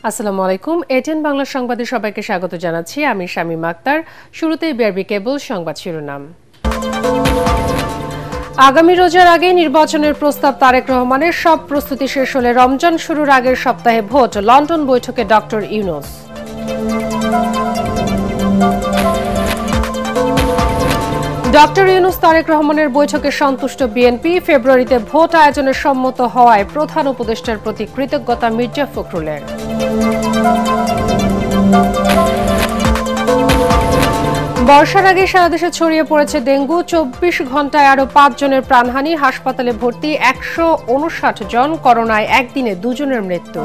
আসসালামু আলাইকুম। এটিএন বাংলা সংবাদে সবাইকে স্বাগত জানাচ্ছি। আমি শামীম আক্তার। শুরুতেই বিআরবি কেবল সংবাদ শিরোনাম। আগামী রোজার আগে নির্বাচনের প্রস্তাব তারেক রহমানের। সব প্রস্তুতি শেষ হলে রমজান শুরুর আগের সপ্তাহে ভোট। লন্ডন বৈঠকে ডক্টর ইউনূস। ডক্টর ইউনূস তারেক রহমানের বৈঠকে সন্তুষ্ট বিএনপি। ফেব্রুয়ারিতে ভোট আয়োজনের সম্মত হওয়ায় প্রধান উপদেষ্টার প্রতি কৃতজ্ঞতা মির্জা ফখরুলের। বর্ষার আগে সারা দেশে ছড়িয়ে পড়েছে ডেঙ্গু। ২৪ ঘন্টায় আরও ৫ জনের প্রাণহানি। হাসপাতালে ভর্তি ১৫৯ জন। করোনায় একদিনে ২ জনের মৃত্যু।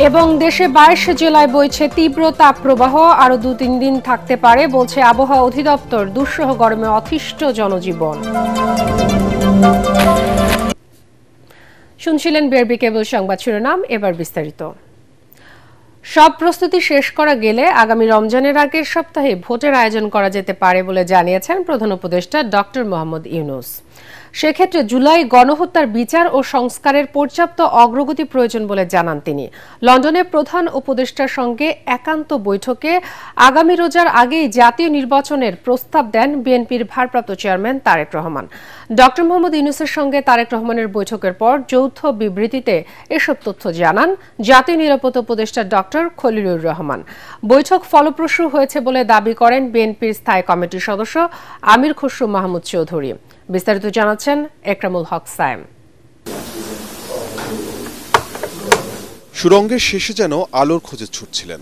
এবং দেশে ২২ জেলায় বইছে তীব্র তাপপ্রবাহ। আরও ২-৩ দিন থাকতে পারে বলছে আবহাওয়া অধিদপ্তর। দুঃসহ গরমে অতিষ্ঠ জনজীবন। শুনছিলেন বিআরবি কেবল সংবাদ শিরোনাম। এবার বিস্তারিত। সব প্রস্তুতি শেষ করা গেলে আগামী রমজানের আগের সপ্তাহে ভোটের আয়োজন করা যেতে পারে বলে জানিয়েছেন প্রধান উপদেষ্টা ডক্টর মোহাম্মদ ইউনূস। সেক্ষেত্রে জুলাই গণহত্যার বিচার ও সংস্কারের পর্যাপ্ত অগ্রগতি প্রয়োজন বলে জানান তিনি। লন্ডনে প্রধান উপদেষ্টার সঙ্গে একান্ত বৈঠকে আগামী রোজার আগেই জাতীয় নির্বাচনের প্রস্তাব দেন বিএনপির ভারপ্রাপ্ত চেয়ারম্যান তারেক রহমান। ডক্টর মোহাম্মদ ইউনূসের সঙ্গে তারেক রহমানের বৈঠকের পর যৌথ বিবৃতিতে এসব তথ্য জানান জাতীয় নিরাপত্তা উপদেষ্টা ডক্টর খলিলুর রহমান। বৈঠক ফলপ্রসূ হয়েছে বলে দাবি করেন বিএনপির স্থায়ী কমিটির সদস্য আমির খসরু মাহমুদ চৌধুরী। বিস্তারিত জানাচ্ছেন একরামুল হক সায়েম। সুরঙ্গের শেষে যেন আলোর খোঁজে ছুটছিলেন,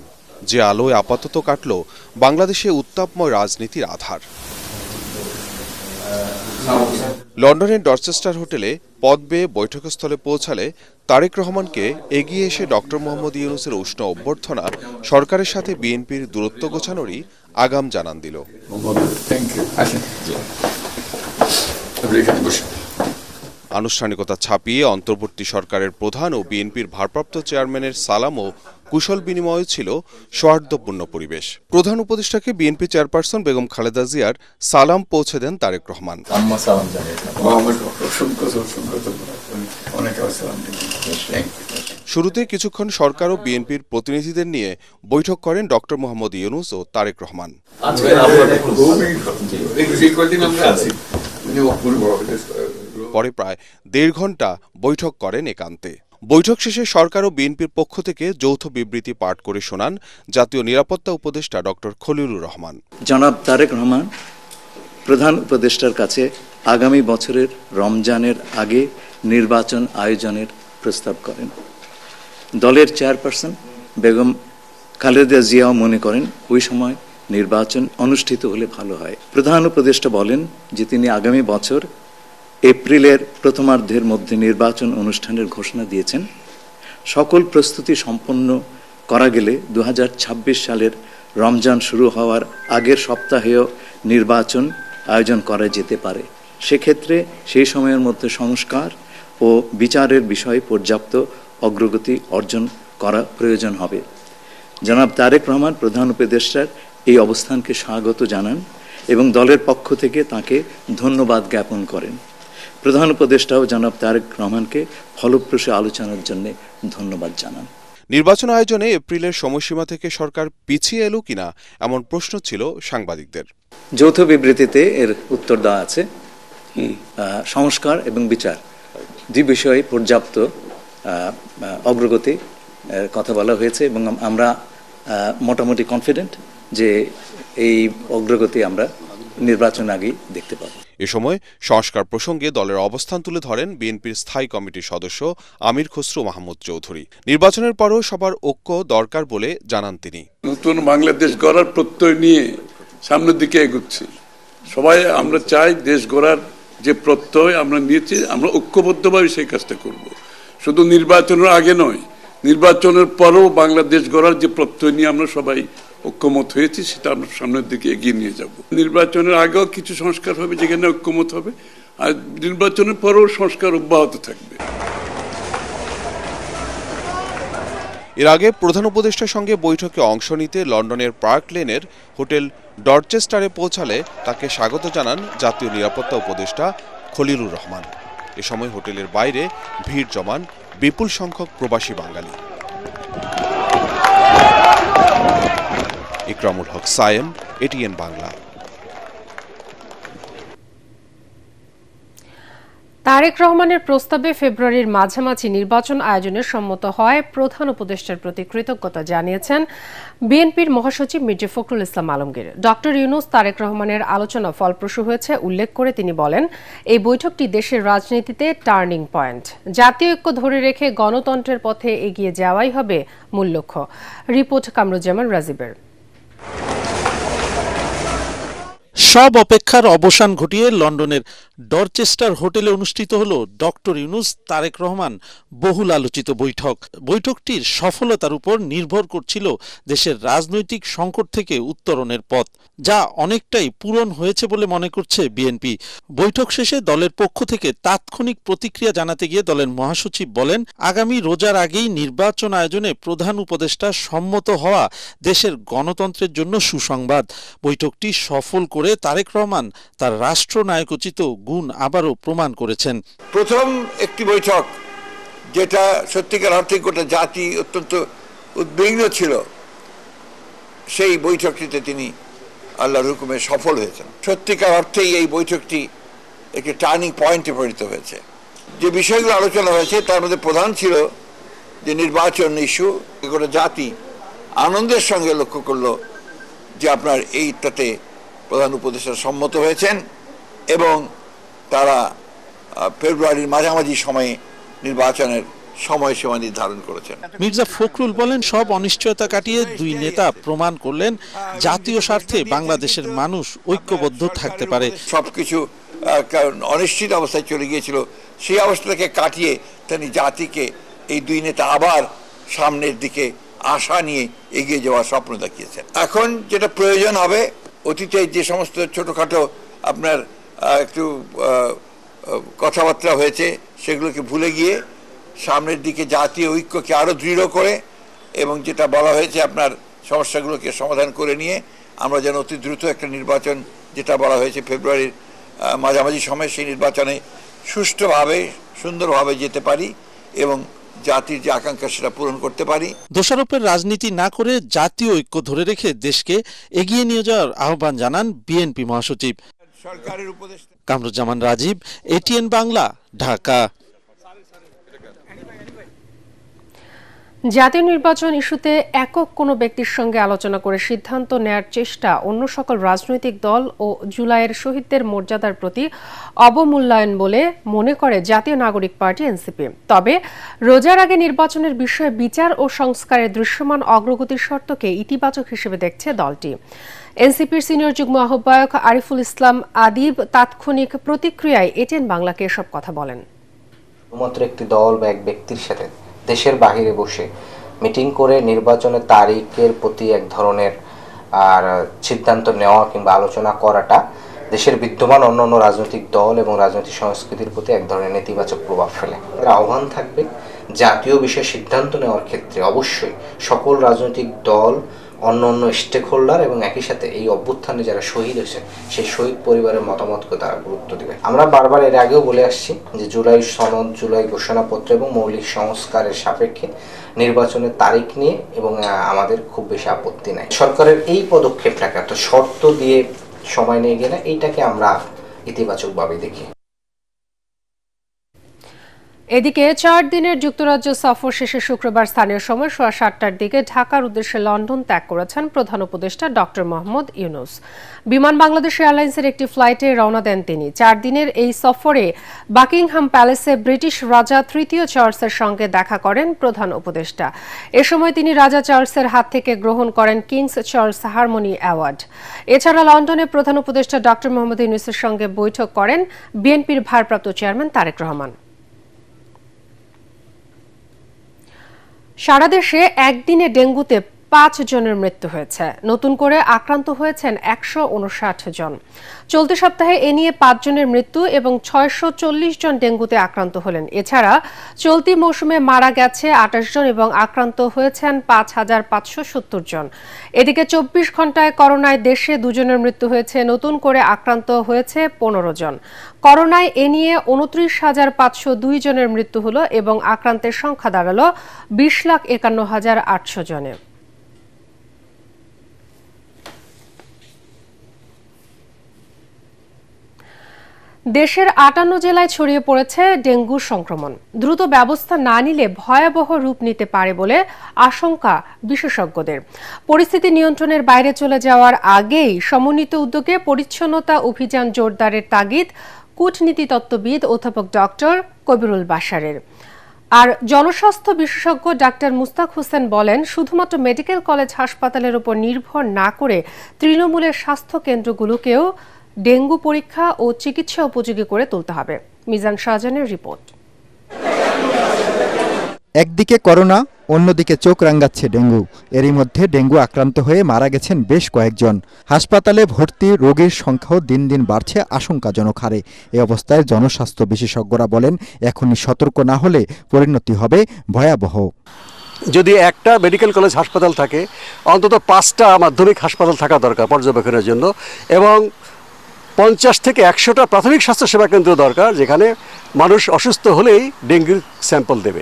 যে আলোয় আপাতত কাটল বাংলাদেশে উত্তাপময় রাজনীতির আধার। লন্ডনের ডরচেস্টার হোটেলে পদ বেয়ে বৈঠকস্থলে পৌঁছালে তারেক রহমানকে এগিয়ে এসে ডক্টর মোহাম্মদ ইউনূসের উষ্ণ অভ্যর্থনা সরকারের সাথে বিএনপির দূরত্ব গোছানোরই আগাম জানান দিল। আনুষ্ঠানিকতা ছাপিয়ে অন্তর্বর্তী সরকারের প্রধান ও বিএনপির ভারপ্রাপ্ত চেয়ারম্যানের সালাম ও কুশল বিনিময় ছিল সৌহার্দ্যপূর্ণ পরিবেশ। প্রধান উপদেষ্টাকে বিএনপি চেয়ারপারসন বেগম খালেদা জিয়ার সালাম পৌঁছে দেন তারেক রহমান। শুরুতে কিছুক্ষণ সরকার ও বিএনপির প্রতিনিধিদের নিয়ে বৈঠক করেন ডক্টর মোহাম্মদ ইউনূস ও তারেক রহমান। পরে প্রায় ১.৫ ঘন্টা বৈঠক করেন একান্তে। বৈঠক শেষে সরকার ও বিএনপির পক্ষ থেকে যৌথ বিবৃতি পাঠ করে শোনান জাতীয় নিরাপত্তা উপদেষ্টা ডক্টর খলিলুর রহমান। জনাব তারেক রহমান প্রধান উপদেষ্টার কাছে আগামী বছরের রমজানের আগে নির্বাচন আয়োজনের প্রস্তাব করেন। দলের চেয়ারপারসন বেগম খালেদা জিয়াও মনে করেন ওই সময় নির্বাচন অনুষ্ঠিত হলে ভালো হয়। প্রধান উপদেষ্টা বলেন যে তিনি আগামী বছর এপ্রিলের প্রথমার্ধের মধ্যে নির্বাচন অনুষ্ঠানের ঘোষণা দিয়েছেন। সকল প্রস্তুতি সম্পন্ন করা গেলে ২০২৬ সালের রমজান শুরু হওয়ার আগের সপ্তাহেও নির্বাচন আয়োজন করা যেতে পারে। সেক্ষেত্রে সেই সময়ের মধ্যে সংস্কার ও বিচারের বিষয়ে পর্যাপ্ত অগ্রগতি অর্জন করা প্রয়োজন হবে। জনাব তারেক রহমান প্রধান উপদেষ্টার এই অবস্থানকে স্বাগত জানান এবং দলের পক্ষ থেকে তাকে ধন্যবাদ জ্ঞাপন করেন। প্রধান উপদেষ্টাও জনাব তারেক রহমানকে ফলপ্রসূ আলোচনার জন্য ধন্যবাদ জানান। নির্বাচন আয়োজনে এপ্রিলের সময়সীমা থেকে সরকার পিছিয়ে এলো কিনা এমন প্রশ্ন ছিল সাংবাদিকদের। যৌথ বিবৃতিতে এর উত্তর দেওয়া আছে। সংস্কার এবং বিচার দুই বিষয়ে পর্যাপ্ত অগ্রগতি কথা বলা হয়েছে এবং আমরা মোটামুটি কনফিডেন্ট যে এই অগ্রগতি আমরা নির্বাচন আগেই দেখতে পাবো। এ সময় সংস্কার প্রসঙ্গে দলের অবস্থান তুলে ধরেন বিএনপির স্থায়ী কমিটির সদস্য আমির খসরু মাহমুদ চৌধুরী। নির্বাচনের পরও সবার ঐক্য দরকার বলে জানান তিনি। নতুন বাংলাদেশ গড়ার প্রত্যয় নিয়ে সামনের দিকে এগোচ্ছি। সবাই আমরা চাই দেশ গড়ার যে প্রত্যয় আমরা নিয়েছি আমরা ঐক্যবদ্ধভাবে সেই কাজটা করব। শুধু নির্বাচনের আগে নয়, নির্বাচনের পরও বাংলাদেশ গড়ার যে প্রত্যয় নিয়ে আমরা সবাই ঐক্যমত হয়েছি সেটা আমরা সামনের দিকে এগিয়ে নিয়ে যাব। নির্বাচনের আগেও কিছু সংস্কার হবে যেখানে ঐক্যমত হবে, আর নির্বাচনের পরেও সংস্কার অব্যাহত থাকবে। এর আগে প্রধান উপদেষ্টার সঙ্গে বৈঠকে অংশ নিতে লন্ডনের পার্ক লেনের হোটেল ডরচেস্টারে পৌঁছালে তাকে স্বাগত জানান জাতীয় নিরাপত্তা উপদেষ্টা খলিলুর রহমান। এ সময় হোটেলের বাইরে ভিড় জমান বিপুল সংখ্যক প্রবাসী বাঙালি। ইকরামুল হক সায়েম, এটিএন বাংলা। তারেক রহমানের প্রস্তাবে ফেব্রুয়ারির মাঝামাঝি নির্বাচন আয়োজনে সম্মত হয় প্রধান উপদেষ্টার প্রতি কৃতজ্ঞতা জানিয়েছেন বিএনপির মহাসচিব মির্জা ফখরুল ইসলাম আলমগীর। ডক্টর ইউনূস তারেক রহমানের আলোচনা ফলপ্রসূ হয়েছে উল্লেখ করে তিনি বলেন, এই বৈঠকটি দেশের রাজনীতিতে টার্নিং পয়েন্ট। জাতীয় ঐক্য ধরে রেখে গণতন্ত্রের পথে এগিয়ে যাওয়াই হবে মূল লক্ষ্য। রিপোর্ট কামরুজ্জামান রাজীবের। সব অপেক্ষার অবসান ঘটিয়ে লন্ডনের ডরচেস্টার হোটেলে অনুষ্ঠিত হল ডক্টর ইউনূস তারেক রহমান বহুল আলোচিত বৈঠক। বৈঠকটির সফলতার উপর নির্ভর করছিল দেশের রাজনৈতিক সংকট থেকে উত্তরণের পথ, যা অনেকটাই পূরণ হয়েছে বলে মনে করছে বিএনপি। বৈঠক শেষে দলের পক্ষ থেকে তাৎক্ষণিক প্রতিক্রিয়া জানাতে গিয়ে দলের মহাসচিব বলেন, আগামী রোজার আগেই নির্বাচন আয়োজনে প্রধান উপদেষ্টা সম্মত হওয়া দেশের গণতন্ত্রের জন্য সুসংবাদ। বৈঠকটি সফল করে তারেক রহমান তার রাষ্ট্রনায়কোচিত গুণ আবারও প্রমাণ করেছেন। প্রথম একটি বৈঠক যেটা সত্যিকার অর্থে গোটা জাতি অত্যন্ত উদ্বিগ্ন ছিল, সেই বৈঠকটিতে তিনি আল্লাহর হুকুমে সফল হয়েছেন। সত্যিকার অর্থেই এই বৈঠকটি একটি টার্নিং পয়েন্টে পরিণত হয়েছে। যে বিষয়গুলো আলোচনা হয়েছে তার মধ্যে প্রধান ছিল যে নির্বাচন ইস্যু। গোটা জাতি আনন্দের সঙ্গে লক্ষ্য করলো যে আপনার এইটাতে প্রধান উপদেষ্টা সম্মত হয়েছেন এবং তারা ফেব্রুয়ারির মাঝামাঝি সময়ে নির্বাচনের সময়সীমা নির্ধারণ করেছেন। মির্জা ফখরুল বলেন, সব অনিশ্চয়তা কাটিয়ে দুই নেতা প্রমাণ করলেন জাতীয় স্বার্থে বাংলাদেশের মানুষ ঐক্যবদ্ধ থাকতে পারে। সবকিছু অনিশ্চিত অবস্থায় চলে গিয়েছিল, সেই অবস্থাটাকে কাটিয়ে তিনি জাতিকে এই দুই নেতা আবার সামনের দিকে আশা নিয়ে এগিয়ে যাওয়ার স্বপ্ন দেখিয়েছেন। এখন যেটা প্রয়োজন হবে, অতীতে যে সমস্ত ছোটখাটো আপনার একটু কথাবার্তা হয়েছে সেগুলোকে ভুলে গিয়ে সামনের দিকে জাতীয় ঐক্যকে আরো দৃঢ় করে এবং যেটা বলা হয়েছে আপনার সমস্যাগুলোকে সমাধান করে নিয়ে আমরা যেন অতি দ্রুত একটা নির্বাচন, যেটা বলা হয়েছে ফেব্রুয়ারির মাঝামাঝি সময়, সেই নির্বাচনে সুষ্ঠুভাবে সুন্দরভাবে যেতে পারি এবং জাতির যে আকাঙ্ক্ষা সেটা পূরণ করতে পারি। দোষারোপের রাজনীতি না করে জাতীয় ঐক্য ধরে রেখে দেশকে এগিয়ে নিয়ে যাওয়ার আহ্বান জানান বিএনপি মহাসচিব। সরকারের উপদেষ্টা কামরুজ্জামান রাজীব, এটিএন বাংলা, ঢাকা। জাতীয় নির্বাচন ইস্যুতে একক কোনো ব্যক্তির সঙ্গে আলোচনা করে সিদ্ধান্ত নেয়ার চেষ্টা অন্য সকল রাজনৈতিক দল ও জুলাইয়ের শহীদদের মর্যাদার প্রতি অবমূল্যায়ন বলে মনে করে জাতীয় নাগরিক পার্টি এনসিপি। তবে রোজার আগে নির্বাচনের বিষয়ে বিচার ও সংস্কারের দৃশ্যমান অগ্রগতির শর্তকে ইতিবাচক হিসেবে দেখছে দলটি। এনসিপির সিনিয়র যুগ্ম আহ্বায়ক আরিফুল ইসলাম আদিব তাৎক্ষণিক প্রতিক্রিয়ায় এটিএন বাংলাকে এসব কথা বলেন। শুধুমাত্র একটি দল বা এক ব্যক্তির সাথে দেশের বাহিরে বসে মিটিং করে নির্বাচনের তারিখের প্রতি এক ধরনের সিদ্ধান্ত নেওয়া কিংবা আলোচনা করাটা দেশের বিদ্যমান অন্যান্য রাজনৈতিক দল এবং রাজনৈতিক সংস্কৃতির প্রতি এক ধরনের নেতিবাচক প্রভাব ফেলে। আহ্বান থাকবে জাতীয় বিষয়ে সিদ্ধান্ত নেওয়ার ক্ষেত্রে অবশ্যই সকল রাজনৈতিক দল, অন্যান্য স্টেক হোল্ডার এবং একই সাথে এই অভ্যুত্থানে যারা শহীদ হয়েছেন সেই শহীদ পরিবারের মতামতকে তারা গুরুত্ব দেবে। আমরা বারবার এর আগেও বলে আসছি যে জুলাই সনদ, জুলাই ঘোষণাপত্র এবং মৌলিক সংস্কারের সাপেক্ষে নির্বাচনের তারিখ নিয়ে এবং আমাদের খুব বেশি আপত্তি নাই। সরকারের এই পদক্ষেপটাকে একটা শর্ত দিয়ে সময় নিয়ে গেলে এইটাকে আমরা ইতিবাচকভাবে দেখি। এদিকে 4 দিনের যুক্তরাজ্য সফর শেষে শুক্রবার স্থানীয় সময় সোয়া 7টার দিকে ঢাকার উদ্দেশ্যে লন্ডন ত্যাগ করেছেন প্রধান উপদেষ্টা ডক্টর মোহাম্মদ ইউনূস। বিমান বাংলাদেশ এয়ারলাইন্সের একটি ফ্লাইটে রওনা দেন তিনি। 4 দিনের এই সফরে বাকিংহাম প্যালেসে ব্রিটিশ রাজা তৃতীয় চার্লসের সঙ্গে দেখা করেন প্রধান উপদেষ্টা। এ সময় তিনি রাজা চার্লসের হাত থেকে গ্রহণ করেন কিংস চার্লস হারমোনি অ্যাওয়ার্ড। এছাড়া লন্ডনে প্রধান উপদেষ্টা ডক্টর মোহাম্মদ ইউনূসের সঙ্গে বৈঠক করেন বিএনপির ভারপ্রাপ্ত চেয়ারম্যান তারেক রহমান। সারা দেশে একদিনে ডেঙ্গুতে 5 জনের মৃত্যু হয়েছে। নতুন করে আক্রান্ত হয়েছেন 159 জন। চলতি সপ্তাহে এ নিয়ে 5 জনের মৃত্যু এবং 640 জন ডেঙ্গুতে আক্রান্ত হলেন। এছাড়া চলতি মৌসুমে মারা গেছে 28 জন এবং আক্রান্ত হয়েছেন 5570 জন। এদিকে 24 ঘন্টায় করোনায় দেশে 2 জনের মৃত্যু হয়েছে। নতুন করে আক্রান্ত হয়েছে 15 জন। করোনায় এ নিয়ে 29,502 জনের মৃত্যু হলো এবং আক্রান্তের সংখ্যা দাঁড়ালো 20,51,800 জনে। দেশের 58 জেলায় ছড়িয়ে পড়েছে ডেঙ্গু সংক্রমণ। দ্রুত ব্যবস্থা না নিলে ভয়াবহ রূপ নিতে পারে বলে আশঙ্কা বিশেষজ্ঞদের। পরিস্থিতি নিয়ন্ত্রণের বাইরে চলে যাওয়ার আগেই সমন্বিত উদ্যোগে পরিচ্ছন্নতা অভিযান জোরদারের তাগিদ কূটনীতি তত্ত্ববিদ অধ্যাপক ডক্টর কবিরুল বাশারের। আর জনস্বাস্থ্য বিশেষজ্ঞ ডাক্তার মুস্তাক হোসেন বলেন, শুধুমাত্র মেডিকেল কলেজ হাসপাতালের উপর নির্ভর না করে তৃণমূলের স্বাস্থ্য কেন্দ্রগুলোকেও ডেঙ্গু পরীক্ষা ও চিকিৎসা উপযোগী করে তুলতে হবে। মিজান শাহজাহানের রিপোর্ট। একদিকে করোনা, অন্যদিকে চোখ রাঙাচ্ছে ডেঙ্গু। এরই মধ্যে ডেঙ্গু আক্রান্ত হয়ে মারা গেছেন বেশ কয়েকজন। হাসপাতালে ভর্তি রোগীর সংখ্যাও দিন দিন বাড়ছে আশঙ্কাজনক হারে। এই অবস্থায় জনস্বাস্থ্য বিশেষজ্ঞরা বলেন, এখনই সতর্ক না হলে পরিণতি হবে ভয়াবহ। যদি একটা মেডিকেল কলেজ হাসপাতাল থাকে, অন্তত 5টা মাধ্যমিক হাসপাতাল থাকা দরকার পর্যবেক্ষণের জন্য, এবং 50 থেকে 100টা প্রাথমিক স্বাস্থ্যসেবা কেন্দ্র দরকার, যেখানে মানুষ অসুস্থ হলেই ডেঙ্গুর স্যাম্পল দেবে।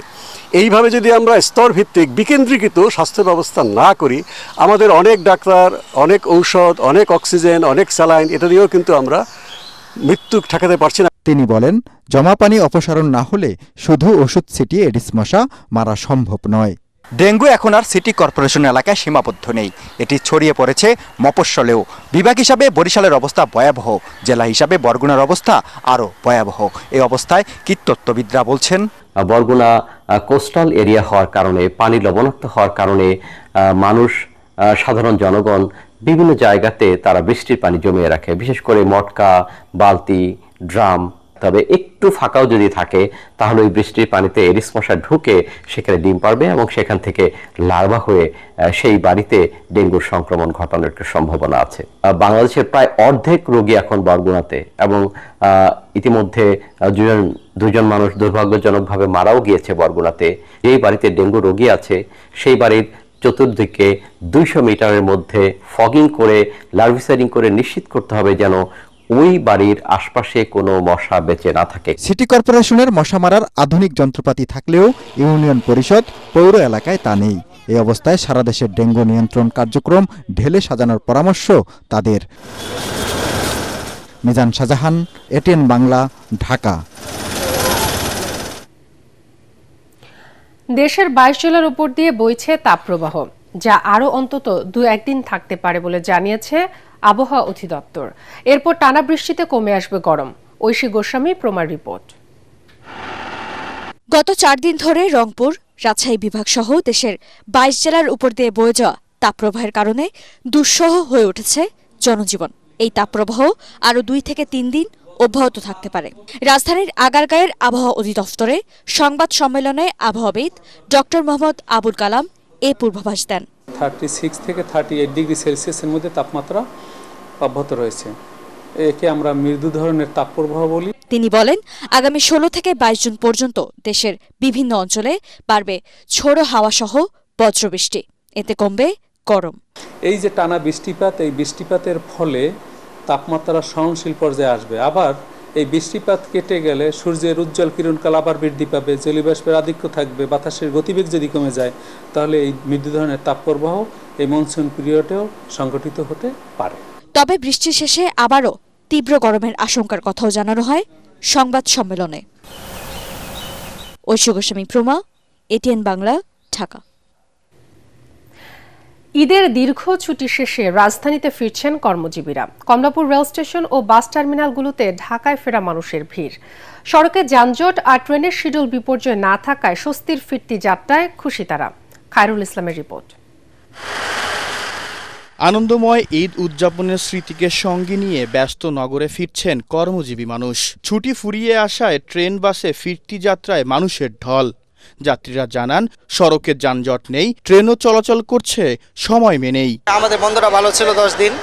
এইভাবে যদি আমরা স্তরভিত্তিক বিকেন্দ্রীকৃত স্বাস্থ্য ব্যবস্থা না করি, আমাদের অনেক ডাক্তার, অনেক ঔষধ, অনেক অক্সিজেন, অনেক স্যালাইন, এটা দিয়েও কিন্তু আমরা মৃত্যু ঠেকাতে পারছি না। তিনি বলেন, জমা পানি অপসারণ না হলে শুধু ওষুধ ছিটিয়ে এডিস মশা মারা সম্ভব নয়। ডেঙ্গু এখন আর সিটি কর্পোরেশন এলাকায় সীমাবদ্ধ নেই, এটি ছড়িয়ে পড়েছে মফস্বলেও। বিভাগ হিসাবে বরিশালের অবস্থা ভয়াবহ, জেলা হিসাবে বরগুনার অবস্থা আরও ভয়াবহ। এই অবস্থায় কীটতত্ত্ববিদরা বলছেন, বরগুনা কোস্টাল এরিয়া হওয়ার কারণে, পানি লবণাক্ত হওয়ার কারণে মানুষ, সাধারণ জনগণ বিভিন্ন জায়গাতে তারা বৃষ্টির পানি জমিয়ে রাখে, বিশেষ করে মটকা, বালতি, ড্রাম। তবে একটু ফাঁকাও যদি থাকে তাহলে ওই বৃষ্টির পানিতে এডিস মশা ঢুকে সেখানে ডিম পারবে এবং সেখান থেকে লার্ভা হয়ে সেই বাড়িতে ডেঙ্গুর সংক্রমণ ঘটানোর একটা সম্ভাবনা আছে। বাংলাদেশের প্রায় অর্ধেক রোগী এখন বরগুনাতে, এবং ইতিমধ্যে দুজন মানুষ দুর্ভাগ্যজনকভাবে মারাও গিয়েছে বরগুনাতে। যেই বাড়িতে ডেঙ্গু রোগী আছে সেই বাড়ির চতুর্দিকে 200 মিটারের মধ্যে ফগিং করে, লার্ভিসাইডিং করে নিশ্চিত করতে হবে যেন ওই বাড়ির আশপাশে কোনো মশা বেঁচে না থাকে। সিটি কর্পোরেশনের মশা মারার আধুনিক যন্ত্রপাতি থাকলেও ইউনিয়ন পরিষদ, পৌর এলাকায় তা নেই। এই অবস্থায় সারা দেশের ডেঙ্গু নিয়ন্ত্রণ কার্যক্রম ঢেলে সাজানোর পরামর্শ তাদের। মিজান শাহজাহান, এটিএন বাংলা, ঢাকা। দেশের 22 জেলার উপর দিয়ে বইছে তাপপ্রবাহ, যা আরও অন্তত 2-1 দিন থাকতে পারে বলে জানিয়েছে আবহাওয়া অধিদপ্তর। এরপর টানা বৃষ্টিতে কমে আসবে গরম। ঐশী গোস্বামী, প্রমার রিপোর্ট। গত 4 দিন ধরে রংপুর, রাজশাহী বিভাগ সহ দেশের 22 জেলার উপর দিয়ে বয়ে যাওয়া তাপপ্রবাহের কারণে দুঃসহ হয়ে উঠেছে জনজীবন। এই তাপপ্রবাহ আরও 2 থেকে 3 দিন অব্যাহত থাকতে পারে। রাজধানীর আগারগাঁয়ের আবহাওয়া অধিদপ্তরে সংবাদ সম্মেলনে আবহাওয়াবিদ ডক্টর মোহাম্মদ আবুল কালাম এই পূর্বাভাস দেন। 36 থেকে 38 ডিগ্রি সেলসিয়াসের মধ্যে তাপমাত্রা অব্যাহত রয়েছে। একে আমরা মৃদু ধরনের তাপপ্রবাহ বলি। তিনি বলেন, আগামী 16 থেকে 22 জুন পর্যন্ত দেশের বিভিন্ন অঞ্চলে বাড়বে ঝোড়ো হাওয়া সহ বজ্রবৃষ্টি। এতে কমবে গরম। এই যে টানা বৃষ্টিপাত, এই বৃষ্টিপাতের ফলে তাপমাত্রা সহনশীল পর্যায়ে আসবে। আবার এই বৃষ্টিপাত কেটে গেলে সূর্যের উজ্জ্বল কিরণকাল আবার বৃদ্ধি পাবে, জলীয়বাষ্পের আধিক্য থাকবে, বাতাসের গতিবেগ যদি কমে যায় তাহলে এই মৃদু ধরনের তাপপ্রবাহ এই মনসুন পিরিয়ডেও সংঘটিত হতে পারে। তবে বৃষ্টির শেষে আবারও তীব্র গরমের আশঙ্কার কথাও জানানো হয় সংবাদ সম্মেলনে। ঐশী গোস্বামী, প্রমা, এটিএন বাংলা, ঢাকা। ঈদের দীর্ঘ ছুটি শেষে রাজধানীতে ফিরছেন কর্মজীবীরা। কমলাপুর রেল স্টেশন ও বাস টার্মিনালগুলোতে ঢাকায় ফেরা মানুষের ভিড়। সড়কে যানজট আর ট্রেনের শিডিউল বিপর্যয় না থাকায় স্বস্তির ফিরতি যাত্রায় খুশি তারা। খায়রুল ইসলামের রিপোর্ট। আনন্দময় ঈদ উদযাপনের স্মৃতিকে সঙ্গে নিয়ে ব্যস্ত নগরে ফিরছেন কর্মজীবী মানুষ। ছুটি ফুরিয়ে আসায় ট্রেন, বাসে ফিরতি যাত্রায় মানুষের ঢল। যাত্রীরা জানান সড়কে যানজট নেই, ট্রেনও চলাচল করছে সময় মেনেই। আমাদের বন্ধটা ভালো ছিল 10 দিন,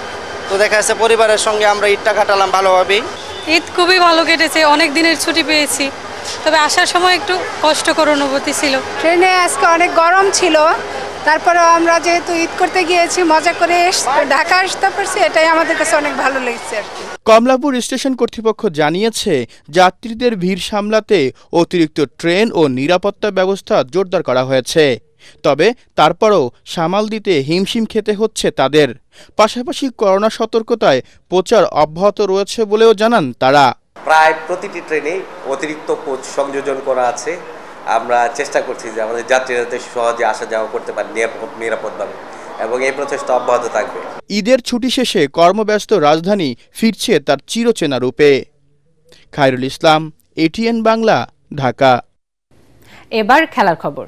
তো দেখা যাচ্ছে পরিবারের সঙ্গে আমরা ঈদটা কাটালাম ভালোভাবেই। ঈদ খুবই ভালো কেটেছে, অনেক দিনের ছুটি পেয়েছি, তবে আসার সময় একটু কষ্টকর অনুভূতি ছিল। ট্রেনে আজকে অনেক গরম ছিল, তারপরে আমরা যেহেতু ঈদ করতে গিয়েছি মজা করে ঢাকা আসতে পারছি, এটাই আমাদের কাছে অনেক ভালো লেগেছে আর কি। কমলাপুর স্টেশন কর্তৃপক্ষ জানিয়েছে যাত্রীদের ভিড় সামলাতে অতিরিক্ত ট্রেন ও নিরাপত্তা ব্যবস্থা জোরদার করা হয়েছে, তবে তারপরও সামাল দিতে হিমশিম খেতে হচ্ছে তাদের। পাশাপাশি করোনা সতর্কতায় প্রচার অব্যাহত রয়েছে বলেও জানান তারা। প্রায় প্রতিটি ট্রেনে অতিরিক্ত কোচ সংযোজন করা আছে। আমরা চেষ্টা করছি যে আমাদের যাত্রীরা যাতে সহজে আসা যাওয়া করতে পারে নিরাপদভাবে, এবং এই প্রচেষ্টা অব্যাহত থাকবে। ঈদের ছুটি শেষে কর্মব্যস্ত রাজধানী ফিরছে তার চিরচেনা রূপে। খায়রুল ইসলাম, এটিএন বাংলা, ঢাকা। এবার খেলার খবর।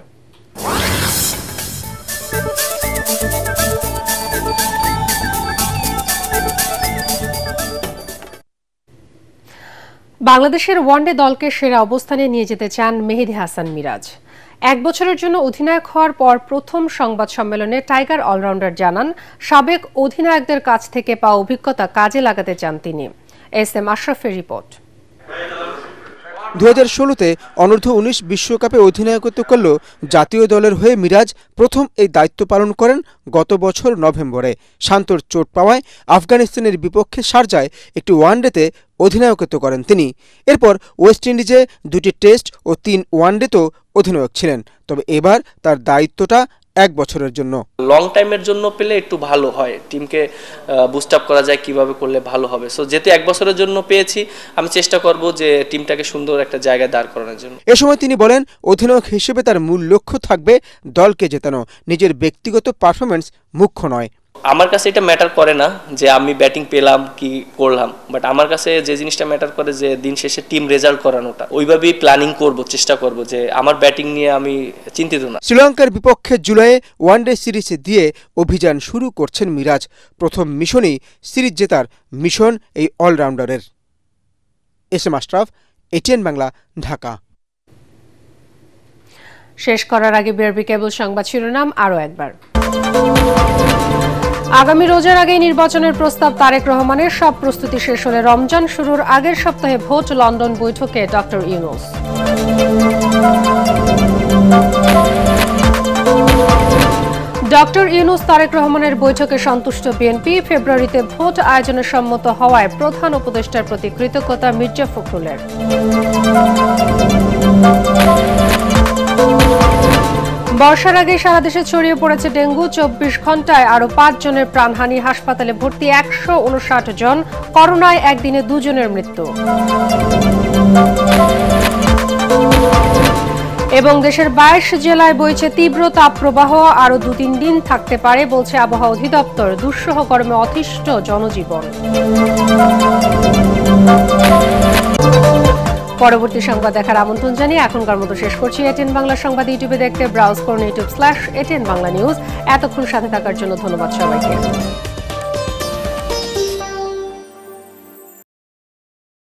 বাংলাদেশের ওয়ানডে দলকে সেরা অবস্থানে নিয়ে যেতে চান মেহেদী হাসান মিরাজ। 1 বছরের জন্য অধিনায়ক হওয়ার পর প্রথম সংবাদ সম্মেলনে টাইগার অলরাউন্ডার জানান সাবেক অধিনায়কদের কাছ থেকে পাওয়া অভিজ্ঞতা কাজে লাগাতে চান তিনি। SM আশরাফের report. 2016-তে অনূর্ধ্ব-19 বিশ্বকাপে অধিনায়কত্ব করল জাতীয় দলের হয়ে মিরাজ প্রথম এই দায়িত্ব পালন করেন গত বছর নভেম্বরে। শান্তর চোট পাওয়ায় আফগানিস্তানের বিপক্ষে শারজায় একটি ওয়ানডেতে অধিনায়কত্ব করেন তিনি। এরপর ওয়েস্ট ইন্ডিজে 2টি টেস্ট ও 3 ওয়ানডেতেও অধিনায়ক ছিলেন, তবে এবার তার দায়িত্বটা 1 বছরের জন্য। লং টাইমের জন্য পেলে একটু ভালো হয়, টিমকে বুস্ট আপ করা যায় কিভাবে করলে ভালো হবে। সো যেহেতু 1 বছরের জন্য পেয়েছি, আমি চেষ্টা করব যে টিমটাকে সুন্দর একটা জায়গায় দাঁড় করানোর জন্য। এ সময় তিনি বলেন অধিনায়ক হিসেবে তার মূল লক্ষ্য থাকবে দলকে জেতানো, নিজের ব্যক্তিগত পারফরম্যান্স মুখ্য নয়। আমার কাছে এটা ম্যাটার করে না যে আমি ব্যাটিং পেলাম কি করলাম, বাট আমার কাছে যে জিনিসটা ম্যাটার করে যে দিন শেষে টিম রেজাল্ট করানোটা। ওইভাবেই প্ল্যানিং করব, চেষ্টা করব যে আমার ব্যাটিং নিয়ে আমি চিন্তিত না। শ্রীলঙ্কার বিপক্ষে জুলাইয়ে ওয়ানডে সিরিজে দিয়ে অভিযান শুরু করছেন মিরাজ। প্রথম মিশনেই সিরিজ জেতার মিশন এই অলরাউন্ডারের। SM Ashraf, ATN Bangla, Dhaka. শেষ করার আগে বিআরবি কেবল সংবাদ শিরোনাম আরও একবার। আগামী রোজার আগেই নির্বাচনের প্রস্তাব তারেক রহমানের, সব প্রস্তুতি শেষ হলে রমজান শুরুর আগের সপ্তাহে ভোট, লন্ডন বৈঠকে ডক্টর ইউনূস। ডক্টর ইউনূস তারেক রহমানের বৈঠকে সন্তুষ্ট বিএনপি, ফেব্রুয়ারিতে ভোট আয়োজনে সম্মত হওয়ায় প্রধান উপদেষ্টার প্রতি কৃতজ্ঞতা মির্জা ফখরুলের। বর্ষার আগে সারা দেশে ছড়িয়ে পড়েছে ডেঙ্গু, 24 ঘন্টায় আরো 5 জনের প্রাণহানি, হাসপাতালে ভর্তি 159 জন, করোনায় একদিনে 2 জনের মৃত্যু। এবং দেশের 22 জেলায় বইছে তীব্র তাপপ্রবাহ, আরো 2-3 দিন থাকতে পারে বলছে আবহাওয়া অধিদপ্তর, দুঃসহ গরমে অতিষ্ঠ জনজীবন। পরবর্তী সংবাদ দেখার আমন্ত্রণ জানিয়ে এখনকার মতো শেষ করছি। এটিএন বাংলা সংবাদ ইউটিউবে দেখতে ব্রাউজ করুন youtube/ATN বাংলা নিউজ। এতক্ষণ সাথে থাকার জন্য ধন্যবাদ সবাইকে।